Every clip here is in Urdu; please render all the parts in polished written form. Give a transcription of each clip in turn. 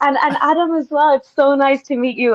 And Adam as well, it's so nice to meet you.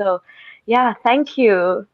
So yeah, thank you.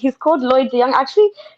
he's called Lloyd Young actually.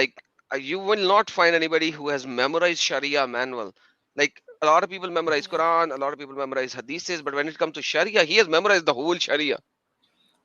like you will not find anybody who has memorized Sharia manual. Like a lot of people memorize Quran, a lot of people memorize hadiths, but when it comes to Sharia, he has memorized the whole Sharia.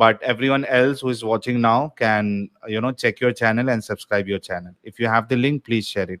but everyone else who is watching now can check your channel and subscribe your channel. If you have the link, please share it.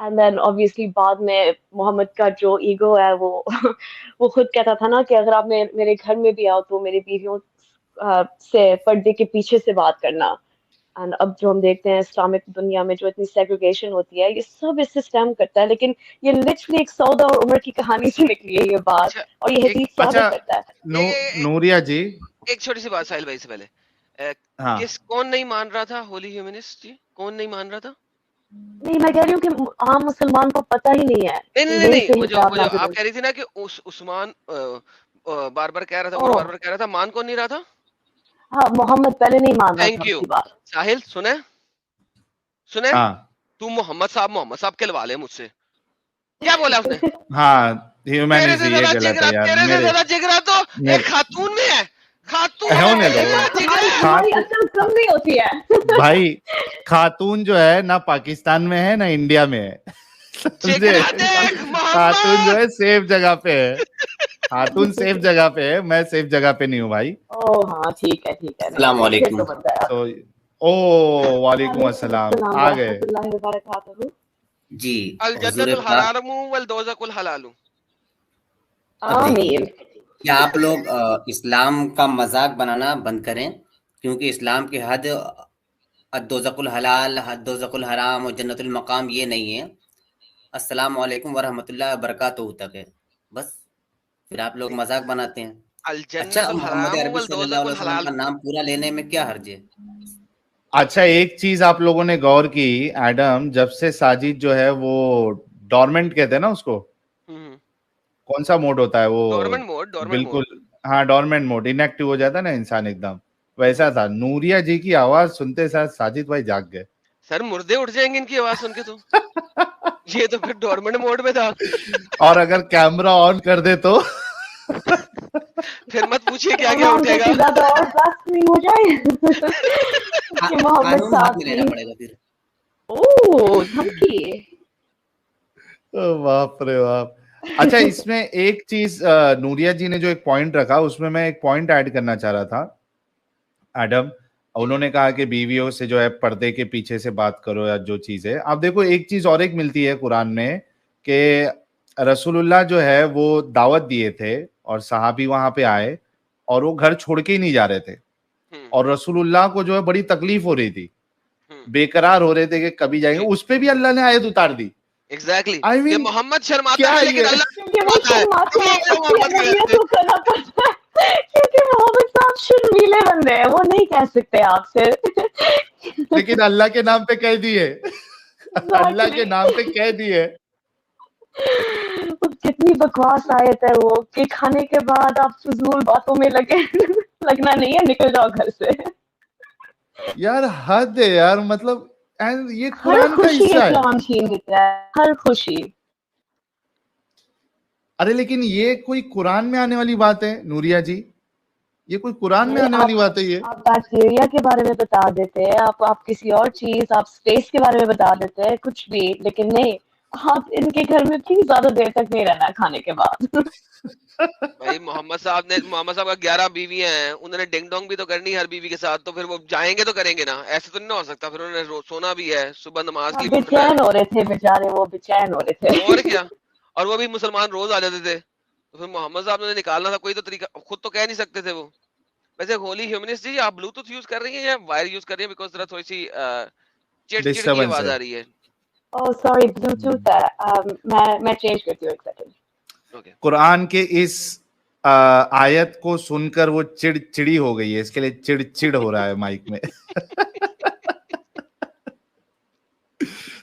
And then obviously بعد میں محمد کا جو ایگو ہے وہ خود کہتا تھا نا کہ اگر آپ میرے گھر میں بھی آؤ تو میری بیویوں سے پردے کے پیچھے سے بات کرنا. اینڈ اب جو ہم دیکھتے ہیں اسلامک دنیا میں جو اتنی سیگریگیشن ہوتی ہے، یہ سب اس سے اسٹیم کرتا ہے. لیکن یہ لٹرلی ایک سودا اور عمر کی کہانی سے نکلی ہے یہ بات، اچھا اور یہ حدیث ثابت کرتا ہے. نوریا جی ایک چھوٹی سی بات ساحل بھائی سے پہلے، ہاں کون نہیں مان رہا تھا ہولی ہیومنسٹ جی؟ کون نہیں مان رہا تھا؟ نہیں، میں کہہ رہی ہوں کہ عام مسلمان کو پتہ ہی نہیں ہے کہ نہیں یہی سے وہ جو حجاب نازل آپ کہہ رہی تھی نا کہ عثمان بار بار کہہ رہا تھا، عمر اوہ بار بار کہہ رہا تھا، مان کون نہیں رہا تھا؟ ہاں، محمد پہلے نہیں مان رہا تھا تھینک اس یو. کی بات. ساحل سنیں ہاں تو محمد صاحب کہلوا لے مجھ سے. کیا بولا اس نے؟ ہاں تیرے ہیومینزم سے یہ زیادہ غلط جگرا ہے یار. تیرے سے زیادہ جگرا تو ایک خاتون میں ہے. خاتون ہے ہونے تیرے دو سے زیادہ جگرا ہماری عقل کم نہیں ہوتی ہے. بھائی. خاتون جو ہے نہ پاکستان میں ہے نہ انڈیا میں ہے. سمجھے؟ جگرا دیکھ خاتون جو محمد. ہے سیف جگہ پہ ہے. خاتون سیف جگہ پہ ہے, میں سیف جگہ پہ نہیں ہوں بھائی. اوہ ہاں ٹھیک ہے السلام نہیں پھر علیکم. تو بنتا ہے. تو او وعلیکم السلام, آ گئے. ورحمۃ اللہ وبرکاتہ. جی حضور الجنت پاک, الحرام والدوزخ الحلال. اب دیکھیے آمین. کیا آپ لوگ اسلام کا مذاق بنانا بند کریں, کیونکہ اسلام کی حد الدوزخ الحلال, الدوزخ الحرام اور جنت المقام یہ نہیں ہے. السلام علیکم ورحمۃ اللہ وبرکاتہ تک ہے بس. پھر آپ لوگ مذاق بناتے ہیں. اچھا, الجنت محمد الحرام عربی صلی اللہ والدوزخ علیہ وسلم الحلال. کا نام پورا لینے میں کیا حرج ہے؟ اچھا ایک چیز آپ لوگوں نے غور کی ایڈم, جب سے ساجد جو ہے وہ ڈورمنٹ کہتے ہیں نا اس کو, کون سا موڈ ہوتا ہے وہ, ڈورمنٹ موڈ بالکل ہاں ڈورمنٹ موڈ, انیکٹیو ہو جاتا ہے نا انسان ایک دم, ویسا تھا. نوریا جی کی آواز سنتے ساتھ ساجد بھائی جاگ گئے. سر مردے اٹھ جائیں گے ان کی آواز سن کے. تو یہ تو پھر ڈورمنٹ موڈ میں تھا. اور اگر کیمرہ آن کر دے تو پھر مت پوچھیے کیا کیا اٹھے گا. زیادہ اور بات نہیں ہو جائے کہ محمد قانون ہاتھ صاحب میں کی لینا پڑے گا پھر. اوہ دھمکی. باپ رے باپ. اچھا اس میں ایک چیز نوریا جی نے جو ایک پوائنٹ رکھا, اس میں ایک پوائنٹ ایڈ کرنا چاہ رہا تھا ایڈم. انہوں نے کہا کہ بیویوں سے جو ہے پردے کے پیچھے سے بات کرو یا جو چیز ہے. آپ دیکھو ایک چیز اور ایک ملتی ہے قرآن میں کہ رسول اللہ جو ہے وہ دعوت دیے تھے اور صحابی وہاں پہ آئے اور وہ گھر چھوڑ کے ہی نہیں جا رہے تھے, اور رسول اللہ کو جو ہے بڑی تکلیف ہو رہی تھی, بے قرار ہو رہے تھے کہ کبھی جائیں گے. اس پہ بھی اللہ نے آیت اتار دی. ایگزیکٹلی I mean, کہ محمد شرماتا کیا ہے لیکن یہ اللہ کیونکہ وہ شرماتا ہے. شرماتے ہیں, اس لیے نبیوں کو کرنا پڑتا ہے, کیونکہ محمد صاحب شرمیلے بندے ہیں, وہ نہیں کہہ سکتے آپ سے. لیکن اللہ کے نام پہ کہہ دیے, اللہ کے نام پہ کہہ دیے. کتنی بکواس آیت ہے وہ کہ کھانے کے بعد آپ فضول باتوں میں لگنا نہیں ہے, نکل جاؤ گھر سے. یار حد ہے یار, مطلب یہ ہر قرآن کا خوشی حصہ ہے. اسلام چھین دیتا ہے, ہر خوشی. ارے لیکن یہ کوئی قرآن میں آنے والی بات ہے نوریا جی, یہ کوئی قرآن میں آنے والی بات ہے؟ یہ آپ بیکٹیریا کے بارے میں بتا دیتے ہیں, آپ کسی اور چیز, آپ اسپیس کے بارے میں بتا دیتے ہیں, کچھ بھی, لیکن نہیں, آپ ان کے گھر میں بھی زیادہ دیر تک نہیں رہنا کھانے کے بعد. بھائی محمد صاحب کا 11 بیویاں ہیں, انہوں نے ڈنگ ڈونگ بھی تو کرنی ہر بیوی کے ساتھ, تو پھر وہ جائیں گے تو کریں گے نا, ایسے تو نہیں ہو سکتا. پھر انہوں نے سونا بھی ہے, صبح نماز کے لیے اٹھنا بےچین ہے. ہو رہے تھے بیچارے, وہ بےچین ہو رہے تھے. اور کیا, اور وہ بھی مسلمان روز آ جاتے تھے, تو پھر محمد صاحب نے نکالنا تھا کوئی تو طریقہ, خود تو کہہ نہیں سکتے تھے وہ. ویسے ہولی ہیومنسٹ جی, آپ بلوٹوتھ یوز کر رہی ہیں یا وائر یوز کر رہی ہیں؟ بیکاز ذرا تھوڑی سی چڑ کی آواز آ رہی ہے. اوہ سوری, بلوٹوتھ ہے, میں چینج کرتی ہوں ایک سیکنڈ. قرآن کے اس آیت کو سن کر وہ چڑی ہو گئی ہے, اس کے لیے چڑ ہو رہا ہے مائک میں.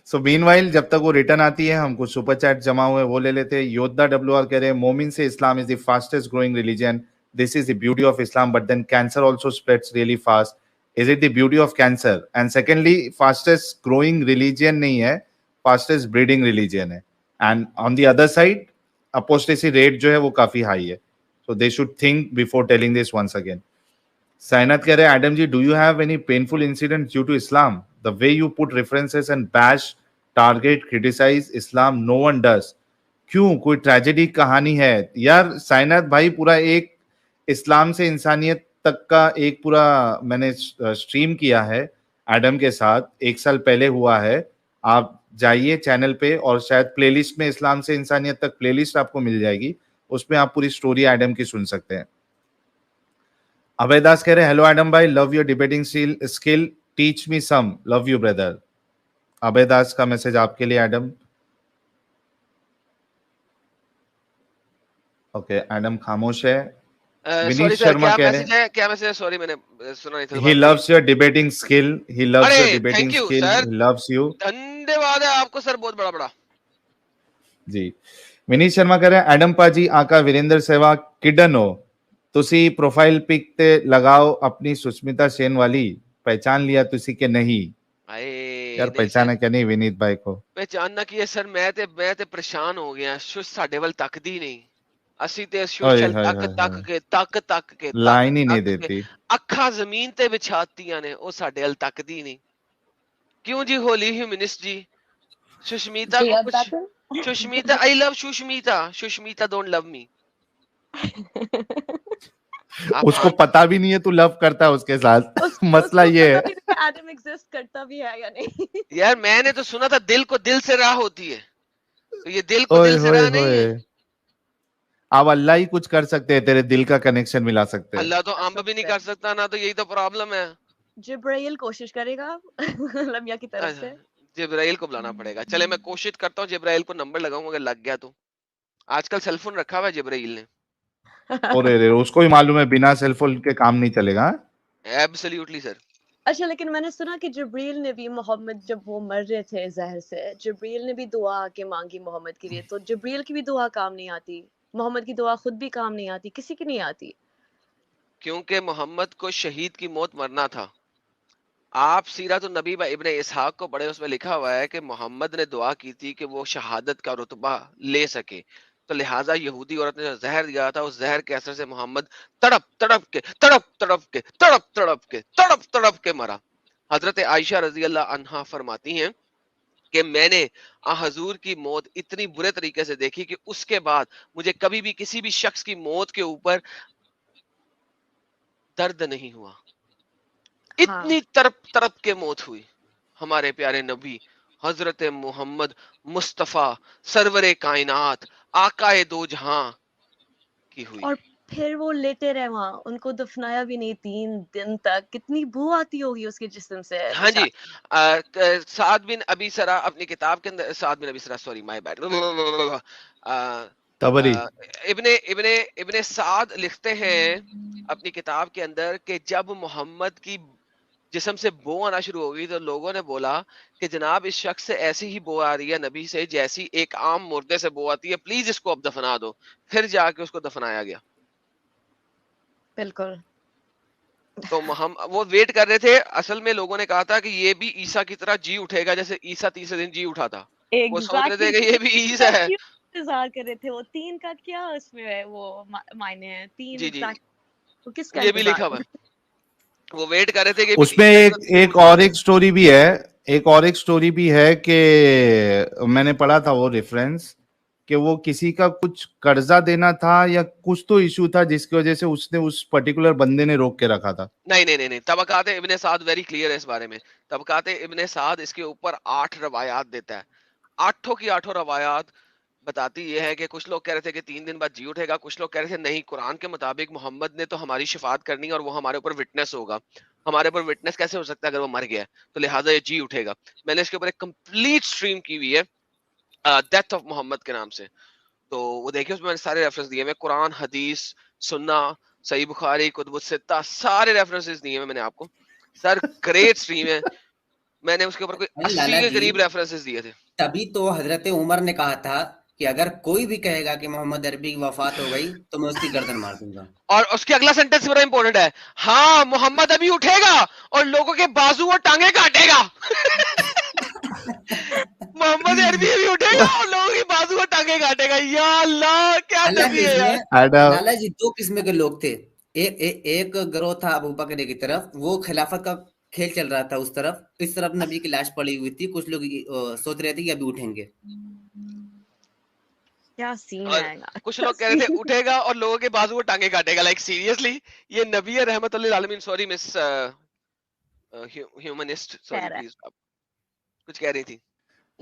سو مین وائل جب تک وہ ریٹرن آتی ہے, ہم کو سپر چیٹ جمع ہوئے وہ لے لیتے. یودھا WR کہہ رہے ہیں مومن سے Islam is the fastest growing religion, this is the beauty of Islam, but then cancer also spreads really fast. Is it the beauty of cancer? And secondly fastest growing religion نہیں ہے, فاسٹسٹ بریڈنگ ریلیجن ہے. And on the other side apostasy rate جو ہے وہ کافی ہائی ہے. So they should think before telling this once again. Sainat keh rahe, Adam ji, do you have any painful incidents due to Islam? The way you put references and bash, target, criticize Islam, no one does. کیوں, کوئی ٹریجڈی کہانی ہے یار؟ سائنات بھائی پورا ایک اسلام سے انسانیت تک کا ایک پورا میں نے اسٹریم کیا ہے ایڈم کے ساتھ, 1 سال پہلے ہوا ہے. آپ جائیے چینل پہ اور شاید پلے لسٹ میں اسلام سے انسانیت تک پلے لسٹ آپ کو مل جائے گی, اس میں آپ پوری سٹوری ایڈم کی سن سکتے ہیں. ابے داس کہہ رہے ہیں ہیلو ایڈم بھائی, love your debating skill, teach me some, love you brother. ابے داس کا میسج آپ کے لیے ایڈم. اوکے ایڈم خاموش ہے. ونیت شرما کہہ رہے ہیں کیا میسج ہے, سوری میں نے سنا نہیں تھا. he loves your debating skill, he loves your debating skill, he loves you. دھنیہ واد ہے آپ کو سر, بہت بڑا بڑا جی. ونیت شرما کہہ رہے ہیں ایڈم پاجی آکا وریندر سہواگ کڈن ہو, تسی پروفائل پک تے لگاؤ اپنی سشمیتا سین والی, پہچان لیا تسی کہ نہیں. یار پہچانا کیا نہیں ونیت بھائی کو, پہچاننا کی ہے سر, میں تے پریشان ہو گیا. شش ساڈے ول تکدی نہیں, اسی تے سوشل تک کے لائن ہی نہیں دیتی, اکھاں زمین تے بچھاتیاں نے, او ساڈے ول تکدی نہیں. کیوں جی ہولی ہیومنسٹ جی, سشمیتا کو کچھ, سشمیتا آئی لو سشمیتا, سشمیتا ڈونٹ لو می. اس کو پتا بھی نہیں ہے تو لو کرتا ہے اس کے ساتھ, مسئلہ یہ ہے ایڈم ایگزسٹ کرتا بھی ہے یا نہیں. یار میں نے تو سنا تھا دل کو دل سے راہ ہوتی ہے, تو یہ دل کو دل سے راہ نہیں ہے. اب اللہ ہی کچھ کر سکتے ہیں, تیرے دل کا کنیکشن ملا سکتے ہیں. اللہ تو امب بھی نہیں کر سکتا نا, تو یہی تو پرابلم ہے. جبرائیل کوشش کرے گا لمیا کی طرف سے, جبرائیل کو بلانا پڑے گا. چلے میں کوشش کرتا ہوں جبرائیل کو نمبر لگاؤں, اگر لگ گیا تو. آج کل سیل فون رکھا ہوا ہے جبرائیل نے. اور اس کو ہی معلوم ہے بنا سیل فون کے کام نہیں چلے گا. ایبسلیوٹلی سر. اچھا لیکن میں نے سنا کہ جبریل نے بھی محمد جب وہ مر رہے تھے زہر سے, جبریل نے بھی دعا کے مانگی محمد کے لیے, تو جبریل کی بھی دعا کام نہیں آتی, محمد کی دعا خود بھی کام نہیں آتی, کسی کی نہیں آتی. کیونکہ محمد کو شہید کی موت مرنا تھا. آپ سیرت النبی ابن اسحاق کو پڑھے, اس میں لکھا ہوا ہے کہ محمد نے دعا کی تھی کہ وہ شہادت کا رتبہ لے سکے, تو لہٰذا یہودی عورت نے جو زہر دیا تھا, اس زہر کے اثر سے محمد تڑپ کے مرا. حضرت عائشہ رضی اللہ عنہا فرماتی ہیں کہ میں نے حضور کی موت اتنی برے طریقے سے دیکھی کہ اس کے بعد مجھے کبھی بھی کسی بھی شخص کی موت کے اوپر درد نہیں ہوا. اتنی تڑپ کے موت ہوئی ہمارے پیارے نبی حضرت محمد مصطفیٰ سرور کائنات آقائے دو جہاں کی ہوئی. اور پھر وہ لیٹے رہے وہاں, ان کو دفنایا بھی نہیں 3 دن تک. کتنی بو آتی ہوگی اس کے جسم سے. ہاں جی, سعد بن ابی سرا اپنی کتاب کے اندر, سعد بن ابی سرا سوری مائی بیڈ, ابن سعد لکھتے ہیں اپنی کتاب کے اندر کہ جب محمد کی جسم سے بو آنا شروع ہو گئی تو لوگوں نے بولا کہ جناب اس شخص سے ایسی ہی بو آ رہی ہے نبی سے جیسی ایک عام مردے سے بو آتی ہے, پلیز اس کو اب دفنا دو. پھر جا کے اس کو دفنایا گیا. بالکل. تو وہ ویٹ کر رہے تھے. اصل میں لوگوں نے کہا تھا کہ یہ بھی عیسیٰ کی طرح جی اٹھے گا جیسے عیسیٰ تیسرے دن جی اٹھا تھا. وہ سوچ رہے تھے کہ یہ بھی عیسیٰ ہے. انتظار کر رہے تھے. وہ 3 کا کیا اس میں وہ معنی ہے 3 جی جی, کس کا یہ بھی لکھا ہوا ہے. وہ ویٹ کر رہے تھے کہ اس میں ایک اور ایک سٹوری بھی ہے, ایک اور ایک سٹوری بھی ہے کہ میں نے پڑھا تھا وہ ریفرنس کہ وہ کسی کا کچھ قرضہ دینا تھا یا کچھ تو ایشو تھا جس کی وجہ سے اس نے اس پرٹیکولر بندے نے روک کے رکھا تھا. نہیں, طبقات ابن سعد ویری کلیئر ہے اس بارے میں. طبقات ابن سعد اس کے اوپر 8 روایات دیتا ہے. 8 کی 8 روایات بتاتی یہ ہے کہ کچھ لوگ کہہ رہے تھے کہ 3 دن بعد جی اٹھے گا, کچھ لوگ کہہ رہے تھے نہیں قرآن کے مطابق محمد نے تو ہماری شفاعت کرنی ہے اور وہ ہمارے اوپر وٹنس ہوگا. ہمارے اوپر وٹنس کیسے ہو سکتا ہے اگر وہ مر گیا, تو لہٰذا یہ جی اٹھے گا. میں نے اس کے اوپر ایک کمپلیٹ سٹریم کی ہوئی ہے ڈیتھ آف محمد کے نام سے, تو وہ دیکھیں اس میں سارے ریفرنس دیے میں, قرآن حدیث سننا صحیح بخاری کتب الستہ سارے ریفرنسز دیے ہیں میں نے آپ کو. سر گریٹ سٹریم ہے, میں نے اس کے اوپر کوئی 80 کے قریب ریفرنسز دیے تھے. تبھی تو حضرت عمر نے کہا تھا کہ اگر کوئی بھی کہے گا کہ محمد عربی کی وفات ہو گئی تو میں اس کی گردن مار دوں گا. اور اس کے اگلا سینٹنس بڑا امپورٹنٹ ہے, ہاں محمد ابھی اٹھے گا اور لوگوں کے بازو اور ٹانگیں کاٹے گا. محمد عربی بھی اٹھے گا اور لوگوں کی بازو اور ٹانگیں کاٹے گا. یا اللہ کیا نبی ہے یار. لالا جی 2 قسم کے لوگ تھے. ایک گروہ تھا ابو بکر کی طرف, وہ خلافت کا کھیل چل رہا تھا, اس طرف نبی کی لاش پڑی ہوئی تھی. کچھ لوگ سوچ رہے تھے کہ ابھی اٹھیں گے. کیا سین ہے. کچھ لوگ کہہ رہے تھے اٹھے گا اور لوگوں کے بازو اور ٹانگیں کاٹے گا. لائک سیریسلی یہ نبی ہے رحمت اللہ العالمین. Sorry miss humanist, sorry please, آپ کچھ کہہ رہی تھی.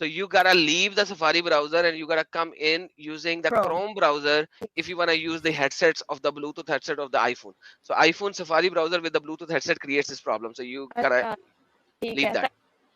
So you gotta leave the Safari browser and you gotta come in using the Chrome browser if you wanna use the headsets of the Bluetooth headset of the iPhone. So iPhone Safari browser with the Bluetooth headset creates this problem. So you gotta leave that.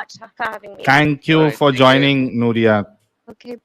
much for having me. Thank you for joining Nuria. Okay,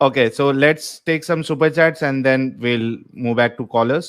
Okay, so let's take some super chats and then we'll move back to callers.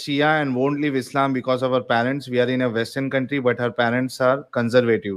Shia and won't leave Islam because of her parents. We are in a Western country but her parents are conservative.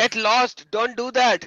Get lost. Don't do that.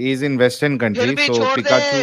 He is in Western country. So Pikachu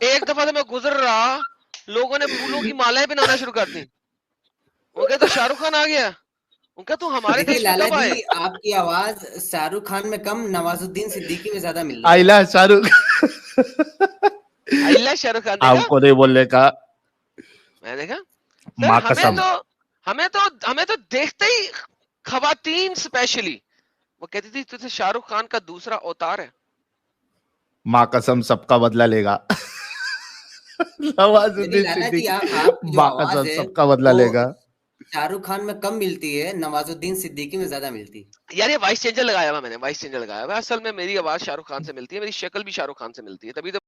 ایک دفعہ سے میں گزر رہا, لوگوں نے پھولوں کی مالائیں پہنانا شروع کر دی. وہ کہتا شاہ رخ خان آ گیا. ان کا تو ہمارے دیکھیے دیش میں لالا کب آئے؟ جی آپ کی آواز شاہ رخ خان میں کم نواز الدین صدیقی میں زیادہ مل رہی ہے. آئلہ شاہ رخ اللہ شاہ رخ خان آپ دیکھا, کو نہیں بولنے کا. میں دیکھا ماں سر. قسم ہمیں تو دیکھتے ہی خواتین اسپیشلی وہ کہتی تھی تجھے شاہ رخ خان کا دوسرا اوتار ہے. ماں قسم سب کا بدلہ لے گا. نواز الدین لالا جی صدیقی آپ کی جو ماں آواز قسم ہے سب کا بدلہ لے گا. شاہ رخ خان میں کم ملتی ہے, نواز الدین صدیقی میں زیادہ ملتی. یار یہ وائس چینجر لگایا ہوا میں نے, وائس چینجر لگایا ہوا. اصل میں میری آواز شاہ رخ خان سے ملتی ہے, میری شکل بھی شاہ رخ خان سے ملتی ہے, تبھی تو